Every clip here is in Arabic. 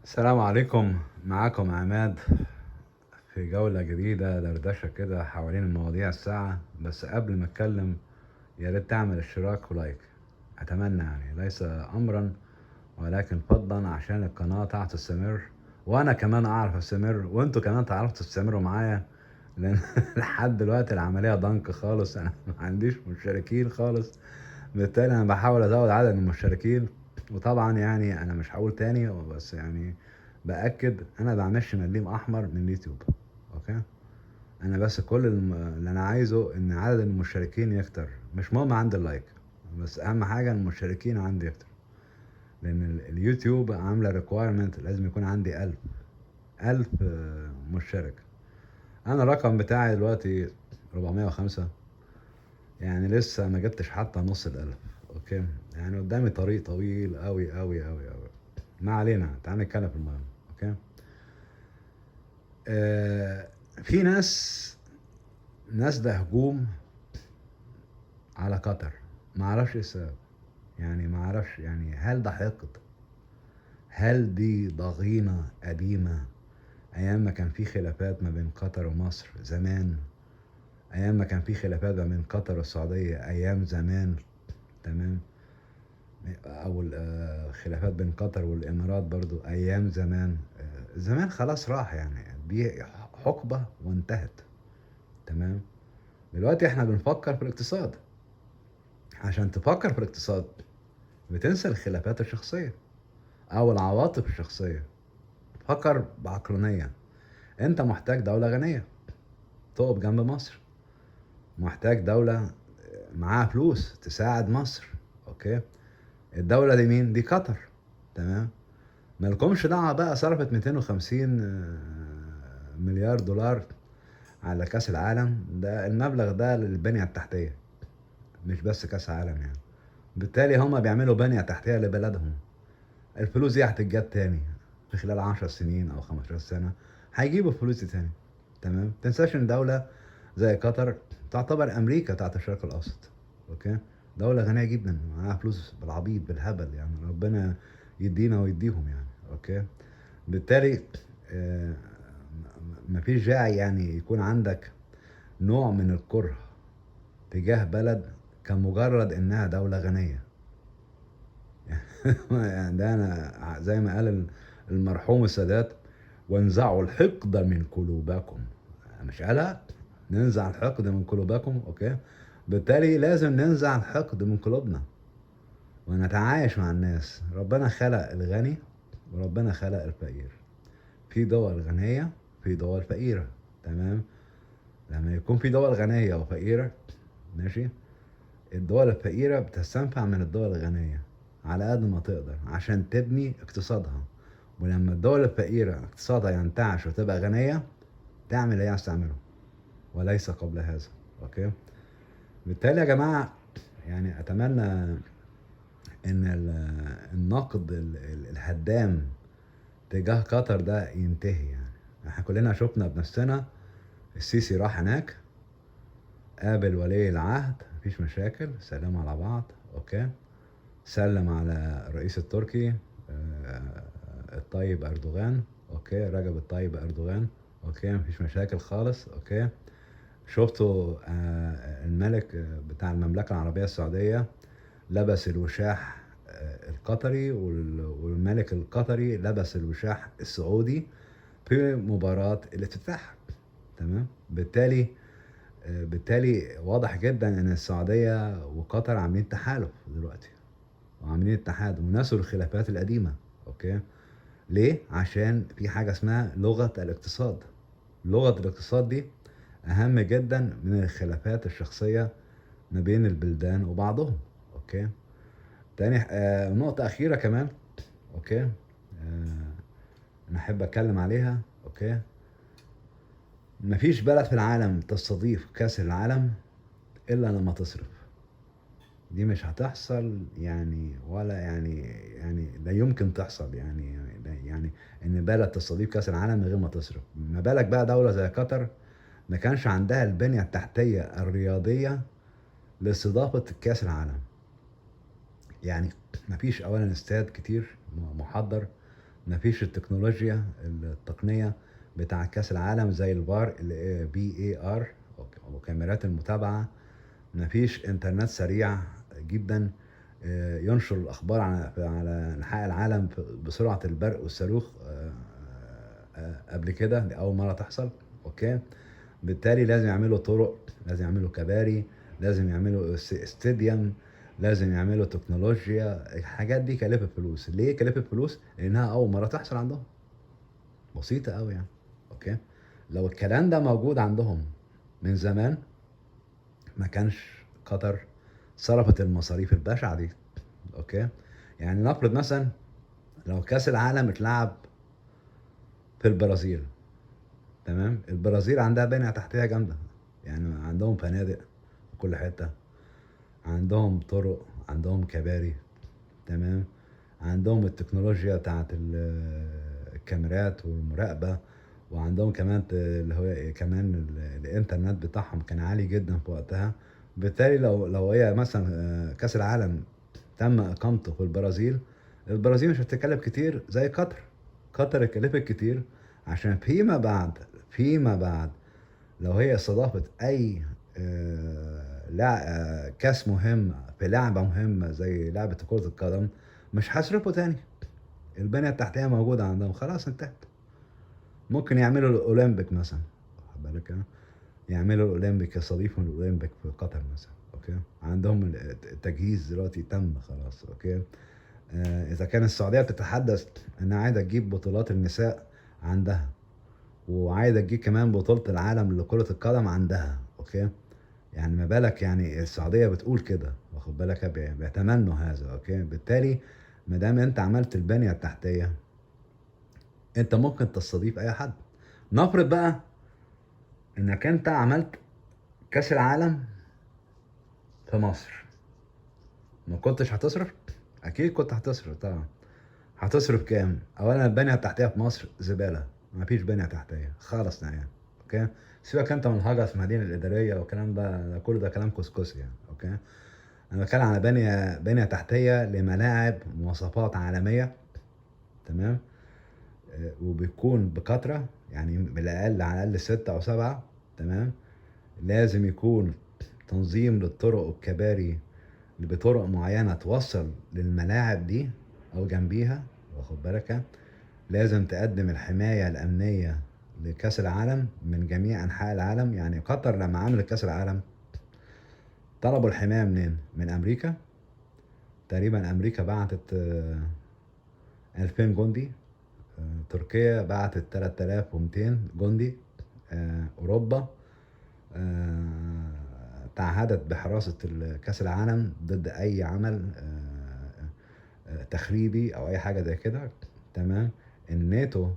السلام عليكم، معاكم عماد في جولة جديدة دردشة كده حوالين المواضيع الساعة. بس قبل ما اتكلم يا ريت تعمل اشتراك ولايك، اتمنى يعني ليس امرا ولكن فضلا عشان القناة تعرف تستمر، وانا كمان اعرف استمر وانتوا كمان تعرفوا تستمروا معايا. لان لحد دلوقتي العملية ضنك خالص، انا ما عنديش مشتركين خالص. بالتالي انا بحاول ازود عدد المشتركين. وطبعا يعني انا مش هقول تاني، بس يعني باكد انا بعملش مليم احمر من اليوتيوب. اوكي، انا بس كل اللي انا عايزه ان عدد المشتركين يكتر، مش مهم عندي اللايك، بس اهم حاجه المشتركين عندي يكتر. لان اليوتيوب عامله ريكوايرمنت لازم يكون عندي 1000 مشترك. انا الرقم بتاعي دلوقتي 405، يعني لسه ما جبتش حتى نص الالف. اوكي، يعني قدامي طريق طويل قوي قوي قوي قوي. ما علينا، تعال نتكلم في المهم. اوكي. آه في ناس ده هجوم على قطر، ما اعرفش ايه السبب. يعني ما اعرفش، يعني هل ده حقد؟ هل دي ضغينة قديمة ايام ما كان في خلافات ما بين قطر ومصر زمان؟ ايام ما كان في خلافات ما بين قطر والسعودية ايام زمان، تمام؟ او خلافات بين قطر والامارات برضو ايام زمان. زمان خلاص راح، يعني دي حقبة وانتهت. تمام. دلوقتي احنا بنفكر في الاقتصاد. عشان تفكر في الاقتصاد بتنسى الخلافات الشخصية او العواطف الشخصية. فكر بعقلانية. انت محتاج دولة غنية تقف جنب مصر، محتاج دولة معاها فلوس تساعد مصر. اوكي، الدولة دي مين؟ دي قطر. تمام. مالكمش دعوة بقى صرفت 250 مليار دولار على كأس العالم. ده المبلغ ده للبنية التحتية، مش بس كأس عالم يعني. بالتالي هما بيعملوا بنية تحتية لبلدهم. الفلوس دي هتتجاب تاني في خلال 10 سنين أو 15 سنة، هيجيبوا الفلوس دي تاني. تمام. متنساش إن دولة زي قطر تعتبر أمريكا بتاعت الشرق الأوسط. أوكي، دولة غنية جدا معاها فلوس بالعبيط بالهبل، يعني ربنا يدينا ويديهم يعني. أوكي. بالتالي آه، مفيش داعي يعني يكون عندك نوع من الكره تجاه بلد كمجرد انها دولة غنية. يعني ده انا زي ما قال المرحوم السادات: وانزعوا الحقد من قلوبكم. مش قالها ننزع الحقد من قلوبكم؟ اوكي. بالتالي لازم ننزع الحقد من قلوبنا ونتعايش مع الناس. ربنا خلق الغني وربنا خلق الفقير. في دول غنية، في دول فقيرة. تمام. لما يكون في دول غنية وفقيرة، ماشي، الدول الفقيرة بتستنفع من الدول الغنية على قد ما تقدر عشان تبني اقتصادها. ولما الدول الفقيرة اقتصادها ينتعش وتبقى غنية، تعمل اللي هي عايز تعمله وليس قبل هذا. اوكي. بالتالي يا جماعة، يعني اتمنى ان النقد الهدام تجاه قطر ده ينتهي. يعني احنا كلنا شفنا بنفسنا السيسي راح هناك، قابل ولي العهد، مفيش مشاكل، سلام على بعض. اوكي. سلم على الرئيس التركي الطيب اردوغان. اوكي، رجب الطيب اردوغان. اوكي، مفيش مشاكل خالص. اوكي. شفتوا الملك بتاع المملكة العربية السعودية لبس الوشاح القطري، والملك القطري لبس الوشاح السعودي في مباراة الافتتاح. تمام. بالتالي واضح جدا ان السعودية وقطر عاملين تحالف دلوقتي، وعاملين اتحاد ونسوا الخلافات القديمة. اوكي. ليه؟ عشان في حاجة اسمها لغة الاقتصاد. لغة الاقتصاد دي اهم جدا من الخلافات الشخصية ما بين البلدان وبعضهم. اوكي. تاني نقطة أخيرة كمان. اوكي. انا احب اتكلم عليها. اوكي. مفيش بلد في العالم تستضيف كأس العالم الا لما تصرف. دي مش هتحصل يعني، ولا يعني لا يمكن تحصل يعني ان بلد تستضيف كاس العالم من غير ما تصرف. ما بالك بقى دولة زي قطر ما كانش عندها البنية التحتية الرياضية لاستضافة كاس العالم. يعني ما فيش اولا استاد كتير محضر، مفيش التكنولوجيا التقنية بتاع كأس العالم زي الفار BAR وكاميرات المتابعة. مفيش انترنت سريع جدا ينشر الاخبار على انحاء العالم بسرعة البرق والصاروخ قبل كده، دي اول مرة تحصل. اوكي، بالتالي لازم يعملوا طرق، لازم يعملوا كباري، لازم يعملوا استاديوم، لازم يعملوا تكنولوجيا. الحاجات دي كلفت فلوس. ليه كلفت فلوس؟ لانها اول مرة تحصل عندهم. بسيطة قوي يعني. اوكي، لو الكلام ده موجود عندهم من زمان ما كانش قطر صرفت المصاريف البشعة دي. اوكي، يعني نفرض مثلا لو كأس العالم اتلعب في البرازيل، تمام، البرازيل عندها بنية تحتية جامدة، يعني عندهم فنادق في كل حتة، عندهم طرق، عندهم كباري، تمام، عندهم التكنولوجيا بتاعت الكاميرات والمراقبة، وعندهم كمان اللي هو كمان الانترنت بتاعهم كان عالي جدا في وقتها. بالتالي لو هي مثلا كأس العالم تم اقامته في البرازيل، البرازيل مش هتتكلف كتير زي قطر. قطر اتكلفت كتير عشان فيما بعد لو هي استضافت اي كاس مهم في لعبة مهمة زي لعبة كرة القدم، مش هيصرفوا تاني. البنية التحتية موجودة عندهم، خلاص انتهت. ممكن يعملوا الأولمبيك مثلا، واخد بالك يعملوا الأولمبيك، يستضيفوا الأولمبيك في قطر مثلا. اوكي، عندهم التجهيز دلوقتي تم خلاص. اوكي، إذا كان السعودية بتتحدث إنها عايزة تجيب بطولات النساء عندها، وعايزة تجيب كمان بطولة العالم لكرة القدم عندها. اوكي، يعني ما بالك، يعني السعودية بتقول كده، واخد بالك بيتمنوا هذا. اوكي، بالتالي ما دام انت عملت البنية التحتية، انت ممكن تستضيف اي حد. نفرض بقى انك انت عملت كأس العالم في مصر، ما كنتش هتصرف؟ اكيد كنت هتصرف طبعا. هتصرف كام؟ اولا البنية التحتية في مصر زبالة، ما فيش بنية تحتية خالص يعني. اوكي، سيبك انت من الهجس المدينة الإدارية والكلام ده كله، ده كلام كسكسي يعني. اوكي، انا بتكلم على بنية تحتية لملاعب مواصفات عالمية، تمام، وبيكون بكثرة، يعني بالاقل على الاقل 6 او 7، تمام. لازم يكون تنظيم للطرق والكباري بطرق معينة توصل للملاعب دي أو جنبيها، واخد بالك. لازم تقدم الحماية الأمنية لكأس العالم من جميع أنحاء العالم. يعني قطر لما عملت كأس العالم طلبوا الحماية منين؟ من أمريكا. تقريبا أمريكا بعتت 2000 جندي، تركيا بعتت 3200 جندي، أوروبا تعهدت بحراسة كأس العالم ضد أي عمل تخريبي أو أي حاجة زي كده، تمام. الناتو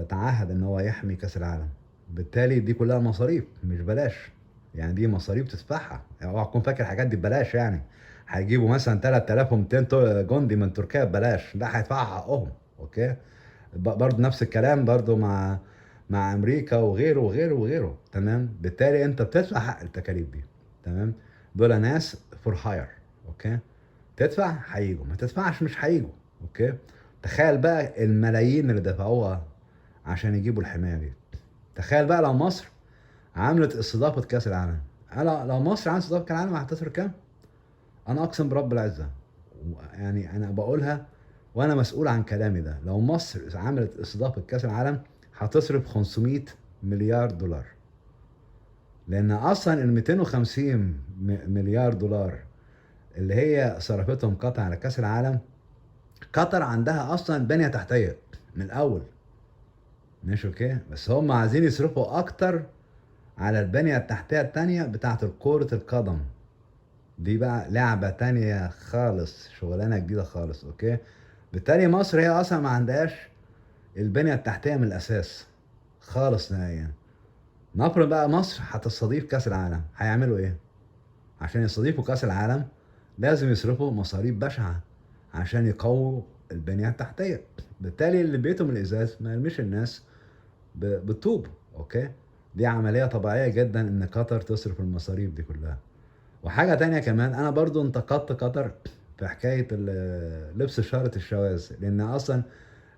تعهد إن هو يحمي كأس العالم. بالتالي دي كلها مصاريف مش بلاش، يعني دي مصاريف تدفعها. يعني اوعى تكون فاكر الحاجات دي ببلاش يعني. هيجيبوا مثلا 3200 جندي من تركيا ببلاش، لا هيدفعوا حقهم. اوكي، برضه نفس الكلام برضه مع امريكا وغيره وغيره وغيره، تمام. بالتالي انت بتدفع حق التكاليف دي، تمام. دول ناس فور هاير. اوكي، تدفع هيجوا، ما تدفعش مش هيجوا. اوكي، تخيل بقى الملايين اللي دفعوها عشان يجيبوا الحمايه دي. تخيل بقى لو مصر عملت استضافه كاس العالم. انا لو مصر عملت استضافه كاس العالم هتصرف كام؟ انا اقسم برب العزه، يعني انا بقولها وانا مسؤول عن كلامي ده، لو مصر عملت استضافه كاس العالم هتصرف 500 مليار دولار. لان اصلا ال 250 مليار دولار اللي هي صرفتهم قطر على كاس العالم، قطر عندها اصلا بنية تحتية من الاول، ماشي اوكي، بس هم عايزين يصرفوا اكتر على البنية التحتية التانية بتاعت كرة القدم. دي بقى لعبة تانية خالص، شغلانة جديدة خالص. اوكي، بالتالي مصر هي اصلا ما عندهاش البنية التحتية من الاساس خالص نهائيا. نفرض بقى مصر هتستضيف كاس العالم، هيعملوا ايه؟ عشان يستضيفوا كاس العالم لازم يصرفوا مصاريف بشعة عشان يقووا البنية التحتية. بالتالي اللي بيتهم الازاز ما يرميش الناس بالطوب. اوكي، دي عملية طبيعية جدا ان قطر تصرف المصاريف دي كلها. وحاجة تانية كمان، انا برضو انتقدت قطر في حكاية لبس شارة الشواذ، لان اصلا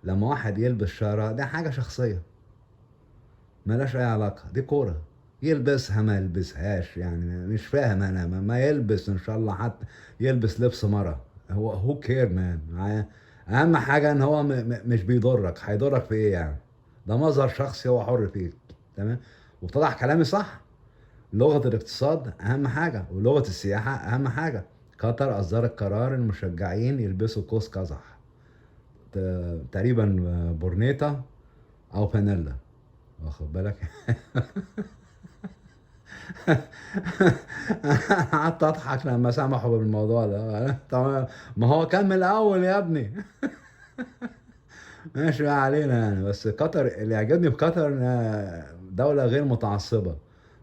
لما واحد يلبس شارة دي حاجة شخصية ملهاش أي علاقة، دي كورة، يلبسها ما يلبسهاش يعني مش فاهم أنا، ما يلبس إن شاء الله، حتى يلبس لبس مرة، هو كير مان. أهم حاجة إن هو مش بيضرك، هيضرك في إيه يعني؟ ده مظهر شخصي هو حر فيه. تمام. وطلع كلامي صح. لغة الاقتصاد أهم حاجة، ولغة السياحة أهم حاجة. قطر أصدرت قرار المشجعين يلبسوا قوس قزح، تقريبا بورنيطة أو فانيلا، واخد بالك؟ قعدت أضحك لما سمحوا بالموضوع ده. طبعا ما هو كان من الأول يا ابني. ماشي، ما علينا يعني. بس قطر اللي يعجبني في قطر إنها دولة غير متعصبة،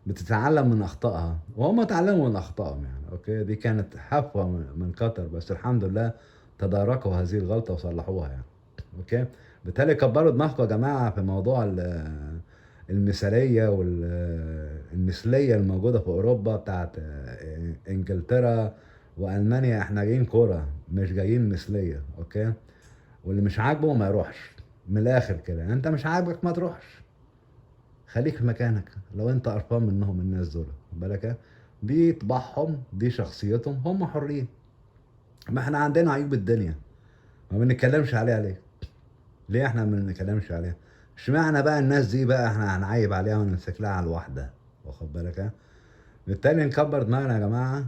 بتتعلم من أخطائها، وهم اتعلموا من أخطائهم يعني. أوكي، دي كانت حفوة من قطر، بس الحمد لله تداركوا هذه الغلطة وصلحوها يعني. أوكي. بالتالي كبروا دماغكم يا جماعة في موضوع المثالية والمثلية الموجودة في أوروبا بتاعت إنجلترا وألمانيا. إحنا جايين كورة، مش جايين مثلية. أوكي. واللي مش عاجبه ما يروحش. من الاخر كده، انت مش عاجبك ما تروحش، خليك في مكانك لو انت قرفان منهم الناس دول. خد بالك دي طباعهم، دي شخصيتهم، هم حرين. ما احنا عندنا عيوب الدنيا ما بنتكلمش عليها ليه؟ ليه احنا ما بنتكلمش عليها؟ اشمعنى بقى الناس دي بقى احنا هنعيب عليها ونمسك لها على الواحده؟ واخد بالك بالتالي نكبر دماغنا يا جماعه،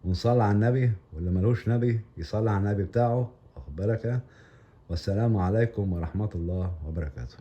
ونصلي على النبي، واللي ملوش نبي يصلي على النبي بتاعه. واخد بالك والسلام عليكم ورحمه الله وبركاته.